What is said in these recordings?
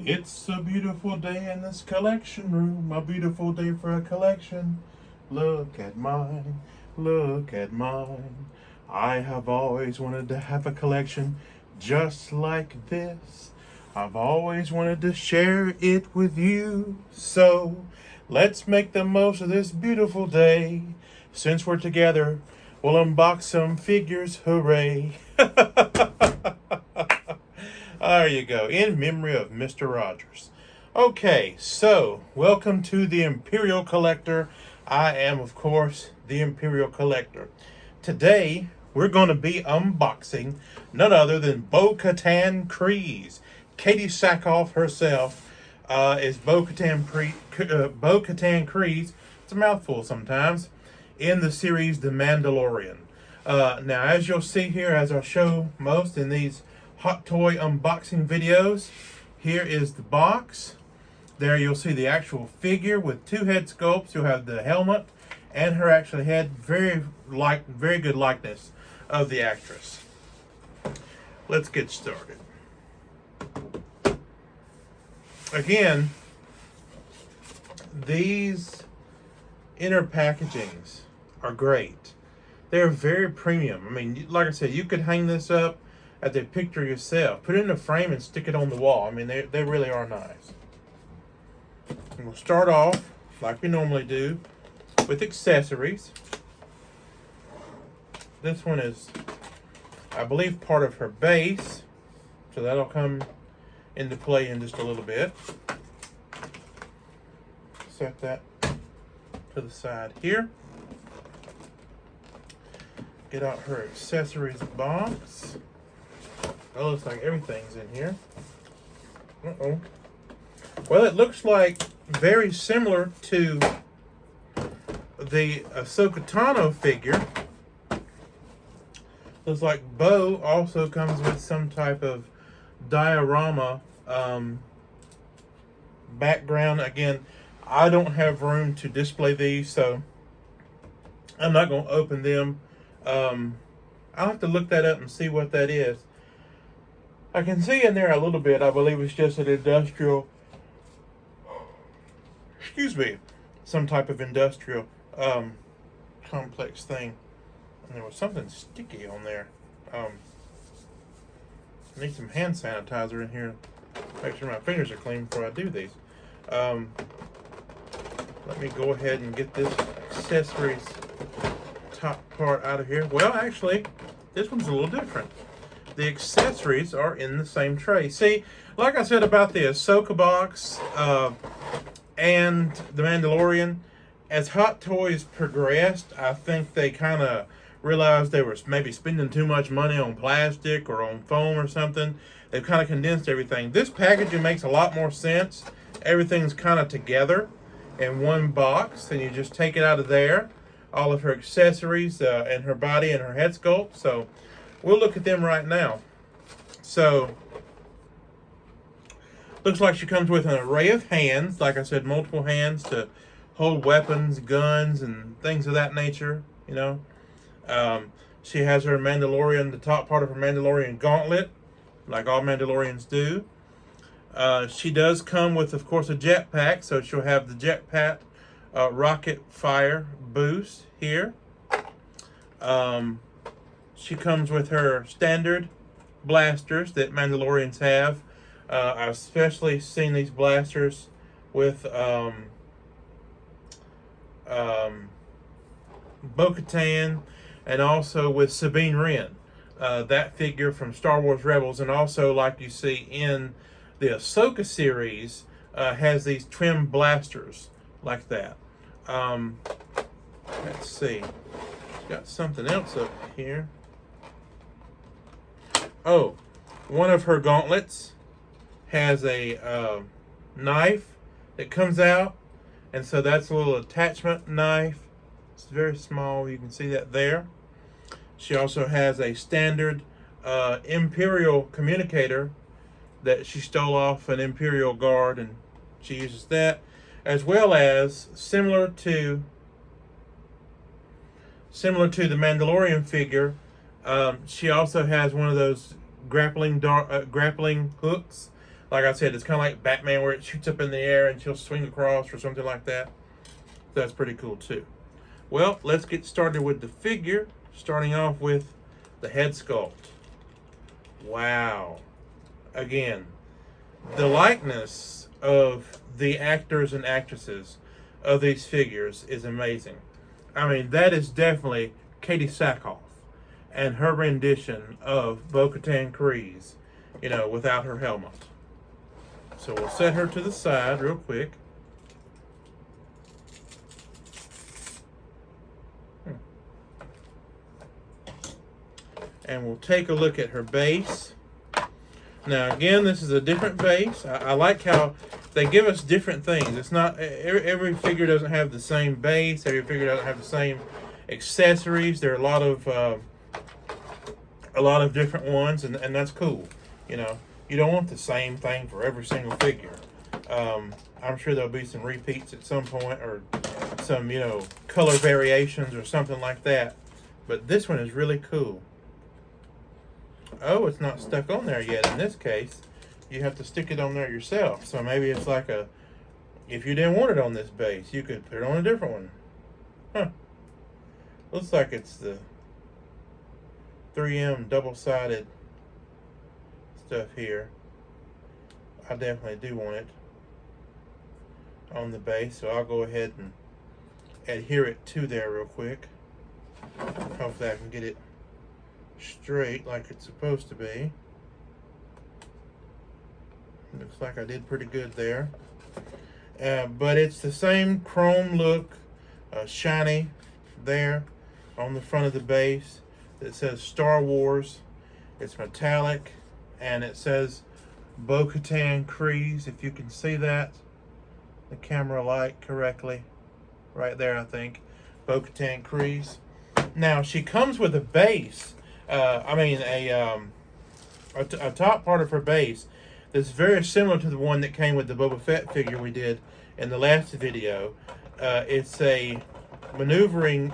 It's a beautiful day in this collection room, a beautiful day for a collection. Look at mine, look at mine. I have always wanted to have a collection just like this. I've always wanted to share it with you. So let's make the most of this beautiful day. Since we're together, we'll unbox some figures, hooray. There you go, in memory of Mr. Rogers. Okay, so welcome to the Imperial Collector. I am, of course, the Imperial Collector. Today, we're going to be unboxing none other than Katan Kreyze. Katie Sackhoff herself is Katan Kreyze. It's a mouthful sometimes. In the series The Mandalorian. Now, as you'll see here, as I show most in these hot toy unboxing videos, here is the box. There you'll see the actual figure with two head sculpts. You'll have the helmet and her actual head. Very good likeness of the actress. Let's get started. Again, these inner packagings are great. They're very premium. I mean, like I said, you could hang this up as a picture yourself. Put it in a frame and stick it on the wall. I mean, they really are nice. And we'll start off, like we normally do, with accessories. This one is, I believe, part of her base. So that'll come into play in just a little bit. Set that to the side here. Get out her accessories box. It looks like everything's in here. Uh-oh. Well, it looks like very similar to the Ahsoka Tano figure. Looks like Bo also comes with some type of diorama background. Again, I don't have room to display these, so I'm not going to open them. I'll have to look that up and see what that is. I can see in there a little bit. I believe it's just an industrial, some type of industrial complex thing. And there was something sticky on there. I need some hand sanitizer in here. Make sure my fingers are clean before I do these. Let me go ahead and get this accessories top part out of here. Well, actually, this one's a little different. The accessories are in the same tray. See, like I said about the Ahsoka box and the Mandalorian, as Hot Toys progressed, I think they kind of realized they were maybe spending too much money on plastic or on foam or something. They've kind of condensed everything. This packaging makes a lot more sense. Everything's kind of together in one box, and you just take it out of there. All of her accessories and her body and her head sculpt. So we'll look at them right now. So, looks like she comes with an array of hands. Like I said, multiple hands to hold weapons, guns, and things of that nature, you know. She has her Mandalorian, the top part of her Mandalorian gauntlet, like all Mandalorians do. She does come with, of course, a jetpack, so she'll have the jetpack rocket fire boost here. She comes with her standard blasters that Mandalorians have. I've especially seen these blasters with Bo-Katan and also with Sabine Wren. That figure from Star Wars Rebels, and also like you see in the Ahsoka series, has these trim blasters like that. Let's see. Got something else up here. Oh, one of her gauntlets has a knife that comes out, and so that's a little attachment knife. It's very small. You can see that there. She also has a standard Imperial communicator that she stole off an Imperial guard, and she uses that, as well as similar to the Mandalorian figure. She also has one of those grappling hooks Like I said, it's kind of like Batman where it shoots up in the air and she'll swing across or something like that. That's pretty cool too. Well, let's get started with the figure, starting off with the head sculpt. Wow. Again, the likeness of the actors and actresses of these figures is amazing. I mean, that is definitely Katie Sackhoff and her rendition of Bo-Katan Kreyze, without her helmet. So we'll set her to the side real quick. And we'll take a look at her base. Now again, this is a different base. I like how they give us different things. It's not every figure doesn't have the same base. Every figure doesn't have the same accessories. There are a lot of different ones, and that's cool. You don't want the same thing for every single figure. I'm sure there'll be some repeats at some point, or some color variations or something like that. But this one is really cool. Oh, it's not stuck on there yet. In this case, you have to stick it on there yourself. So maybe it's like if you didn't want it on this base, you could put it on a different one. Huh. Looks like it's the 3M double-sided stuff here. I definitely do want it on the base, so I'll go ahead and adhere it to there real quick. Hopefully I can get it straight like it's supposed to be. Looks like I did pretty good there. But it's the same chrome look, shiny there on the front of the base. It says Star Wars. It's metallic, and it says Bo-Katan Kreyze, if you can see that. The camera light correctly. Right there, I think. Bo-Katan Kreyze. Now, she comes with a base. A top part of her base that's very similar to the one that came with the Boba Fett figure we did in the last video. It's a maneuvering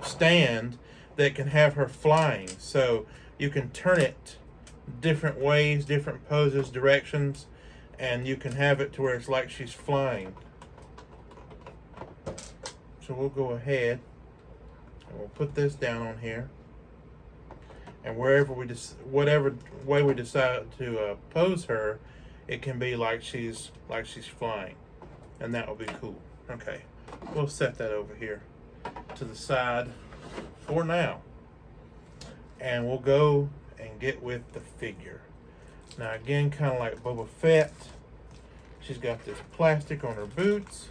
stand that can have her flying. So you can turn it different ways, different poses, directions, and you can have it to where it's like she's flying. So we'll go ahead and we'll put this down on here. And whatever way we decide to pose her, it can be like she's flying, and that will be cool. Okay, we'll set that over here to the side for now, and we'll go and get with the figure. Now again, kind of like Boba Fett, she's got this plastic on her boots,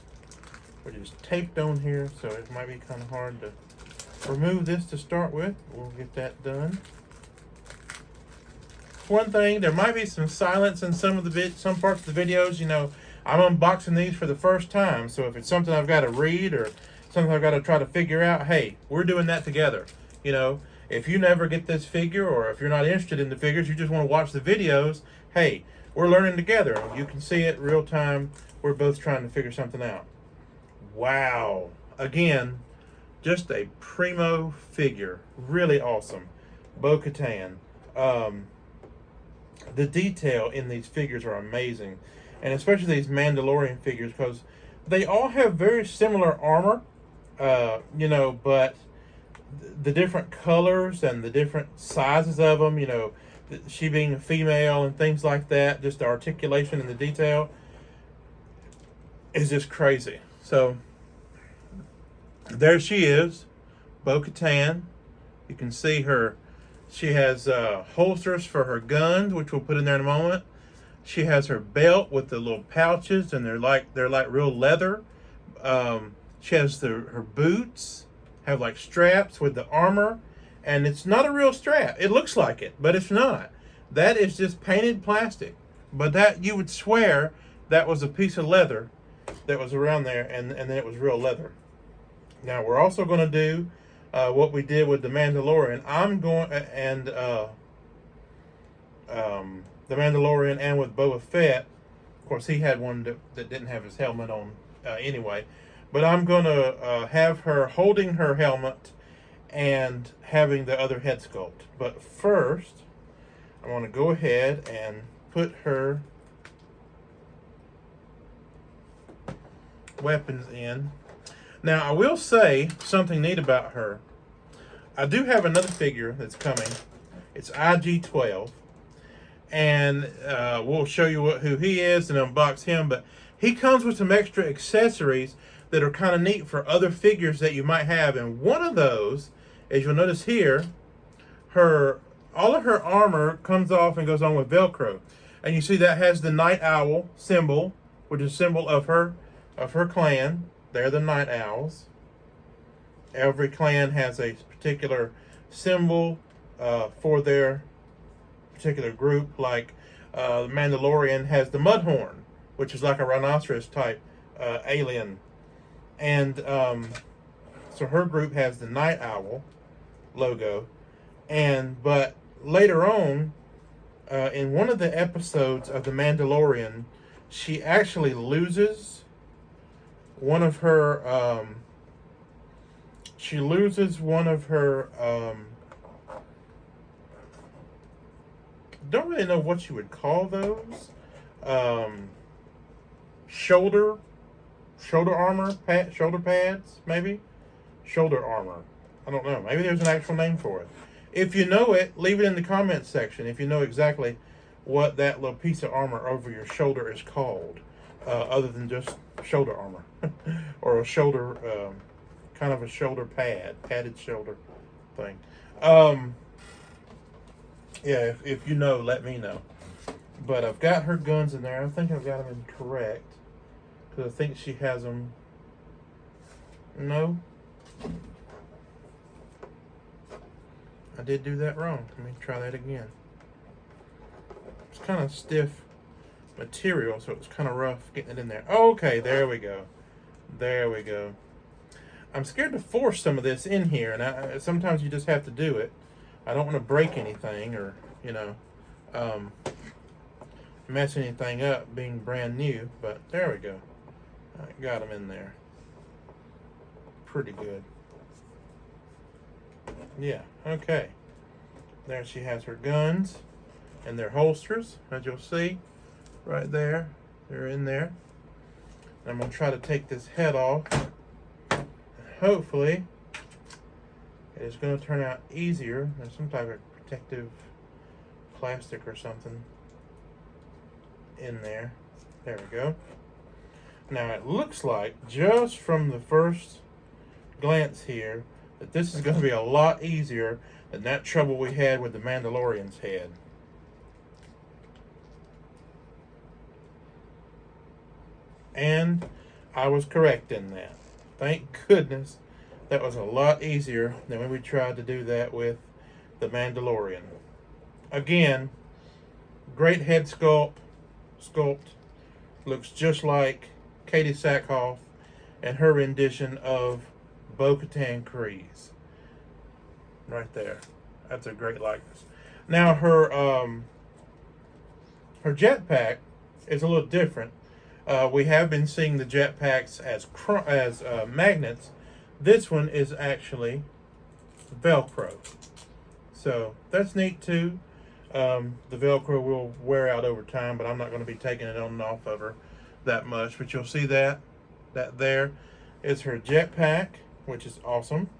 which is taped on here, so it might be kind of hard to remove this to start with. We'll get that done. One thing, there might be some silence in some parts of the videos. I'm unboxing these for the first time, so if it's something I've got to read or something I've got to try to figure out, hey, we're doing that together. If you never get this figure, or if you're not interested in the figures, you just want to watch the videos, hey, we're learning together. You can see it real time. We're both trying to figure something out. Wow. Again, just a primo figure. Really awesome. Bo-Katan. The detail in these figures are amazing, and especially these Mandalorian figures, because they all have very similar armor, but the different colors and the different sizes of them, she being a female and things like that, just the articulation and the detail is just crazy. So there she is, Bo-Katan. You can see her. She has holsters for her guns, which we'll put in there in a moment. She has her belt with the little pouches, and they're like real leather. She has her boots have like straps with the armor, and it's not a real strap. It looks like it, but it's not. That is just painted plastic. But that, you would swear that was a piece of leather that was around there, and then it was real leather. Now we're also going to do what we did with the Mandalorian. The Mandalorian and with Boba Fett. Of course, he had one that didn't have his helmet on anyway. But I'm going to have her holding her helmet and having the other head sculpt. But first, I want to go ahead and put her weapons in. Now, I will say something neat about her. I do have another figure that's coming. It's IG-12. And we'll show you who he is and unbox him. But he comes with some extra accessories that are kind of neat for other figures that you might have. And one of those, as you'll notice here, all of her armor comes off and goes on with Velcro. And you see that has the Night Owl symbol, which is a symbol of her clan. They're the Night Owls. Every clan has a particular symbol for their particular group. Like the Mandalorian has the Mudhorn, which is like a rhinoceros type alien. And so her group has the Night Owl logo. But later on, in one of the episodes of The Mandalorian, she actually loses one of her don't really know what you would call those, shoulder armor, shoulder pads, maybe shoulder armor. I don't know. Maybe there's an actual name for it. If you know it, leave it in the comments section. If you know exactly what that little piece of armor over your shoulder is called, other than just shoulder armor or a shoulder, kind of a shoulder padded shoulder thing. Yeah, if you know, let me know. But I've got her guns in there. I think I've got them in correct, because I think she has them. No, I did do that wrong. Let me try that again. It's kind of stiff material, so it's kind of rough getting it in there. Okay, there we go. There we go. I'm scared to force some of this in here, and sometimes you just have to do it. I don't want to break anything or, mess anything up being brand new, but there we go. I got them in there. Pretty good. Yeah, okay. There she has her guns and their holsters, as you'll see right there. They're in there. I'm going to try to take this head off. Hopefully it's going to turn out easier. There's some type of protective plastic or something in there. There we go. Now it looks like, just from the first glance here, that this is going to be a lot easier than that trouble we had with the Mandalorian's head. And I was correct in that. Thank goodness. That was a lot easier than when we tried to do that with the Mandalorian. Again, great head sculpt. Looks just like Katie Sackhoff and her rendition of Katan Kreyze. Right there. That's a great likeness. Now her jetpack is a little different. We have been seeing the jetpacks as magnets. This one is actually Velcro. So that's neat too. The Velcro will wear out over time, but I'm not going to be taking it on and off of her that much. But you'll see that there is her jetpack, which is awesome.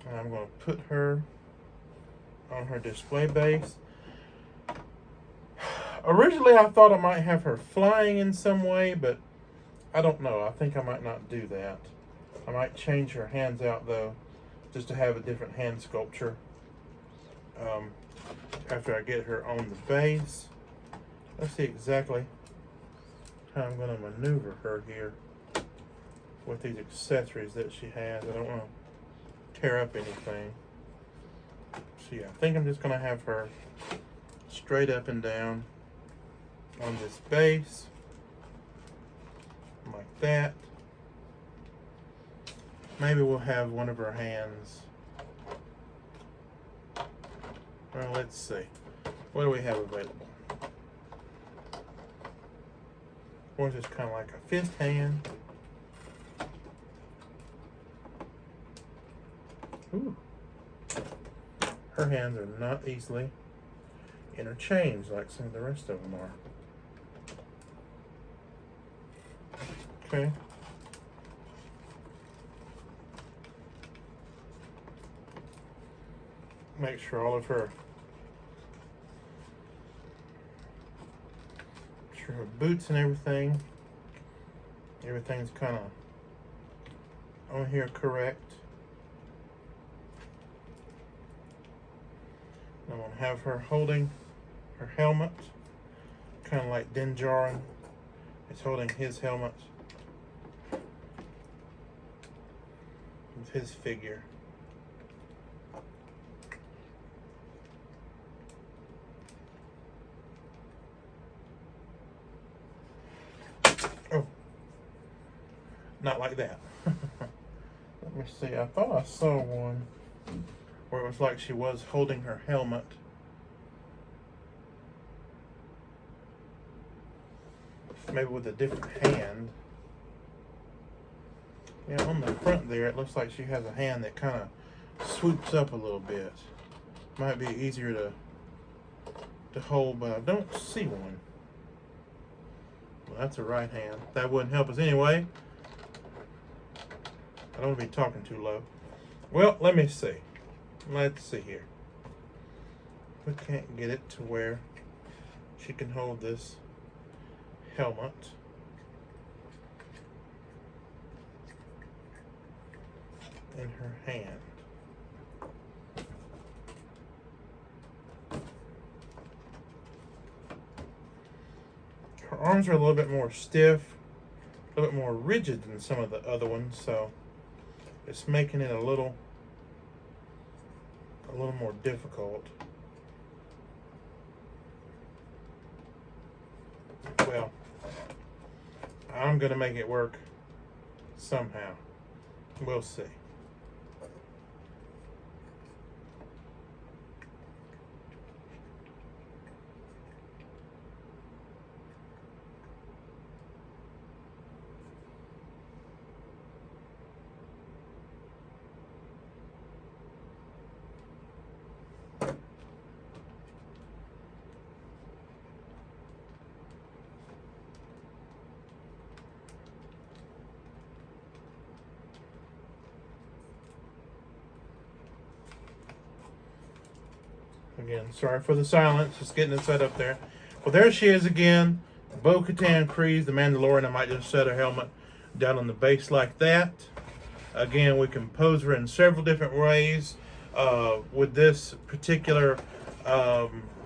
And I'm going to put her on her display base. Originally, I thought I might have her flying in some way, but I don't know. I think I might not do that. I might change her hands out, though, just to have a different hand sculpture. After I get her on the base. Let's see exactly how I'm going to maneuver her here with these accessories that she has. I don't want to tear up anything. So yeah, I think I'm just going to have her straight up and down on this base, like that. Maybe we'll have one of her hands. Well, let's see. What do we have available? One's just kind of like a fist hand. Ooh. Her hands are not easily interchanged like some of the rest of them are. Okay. Make sure all of her boots and everything's kind of on here correct. I'm going to have her holding her helmet, kind of like Din Djarin is holding his helmet with his figure. Oh, not like that. Let me see. I thought I saw one where it was like she was holding her helmet. Maybe with a different hand. Yeah, on the front there, it looks like she has a hand that kind of swoops up a little bit. Might be easier to hold, but I don't see one. Well, that's a right hand. That wouldn't help us anyway. I don't want to be talking too low. Well, let me see. Let's see here. We can't get it to where she can hold this helmet. In her hand. Her arms are a little bit more stiff, a little bit more rigid than some of the other ones, so it's making it a little more difficult. Well, I'm gonna make it work somehow. We'll see. Again, sorry for the silence, just getting it set up there. Well, there she is again, Katan Kreyze, the Mandalorian. I might just set her helmet down on the base like that. Again, we can pose her in several different ways. With this particular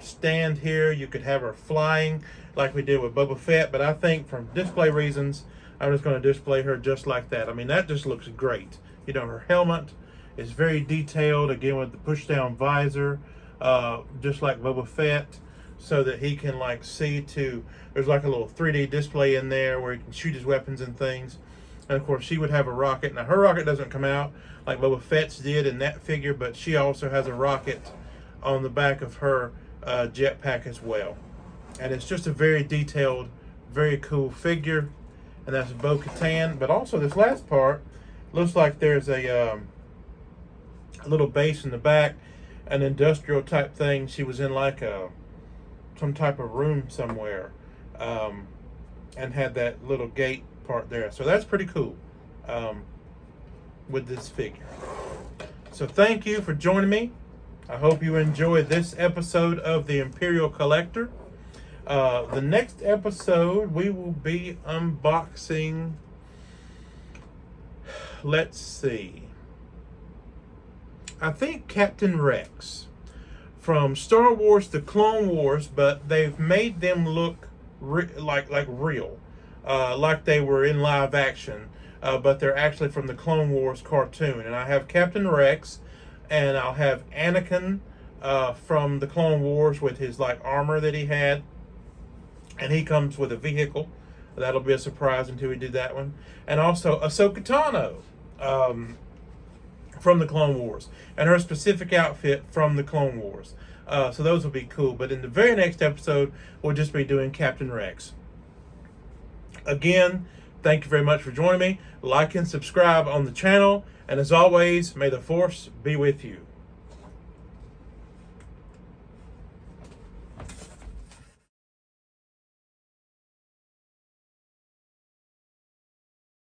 stand here, you could have her flying like we did with Boba Fett, but I think for display reasons, I'm just going to display her just like that. I mean, that just looks great. You know, her helmet is very detailed, again with the push-down visor. Just like Boba Fett, so that he can like see to, there's like a little 3D display in there where he can shoot his weapons and things. And of course she would have a rocket. Now her rocket doesn't come out like Boba Fett's did in that figure, but she also has a rocket on the back of her jetpack as well. And it's just a very detailed, very cool figure. And that's Bo-Katan. But also this last part looks like there's a little base in the back, an industrial type thing. She was in like some type of room somewhere, and had that little gate part there. So that's pretty cool with this figure. So thank you for joining me. I hope you enjoyed this episode of the Imperial Collector. The next episode we will be unboxing, let's see, I think Captain Rex from Star Wars The Clone Wars, but they've made them look like real, like they were in live action, but they're actually from the Clone Wars cartoon. And I have Captain Rex, and I'll have Anakin from the Clone Wars with his like armor that he had, and he comes with a vehicle. That'll be a surprise until we do that one. And also Ahsoka Tano from the Clone Wars, and her specific outfit from the Clone Wars. So those will be cool. But in the very next episode, we'll just be doing Captain Rex. Again, thank you very much for joining me. Like and subscribe on the channel. And as always, may the Force be with you.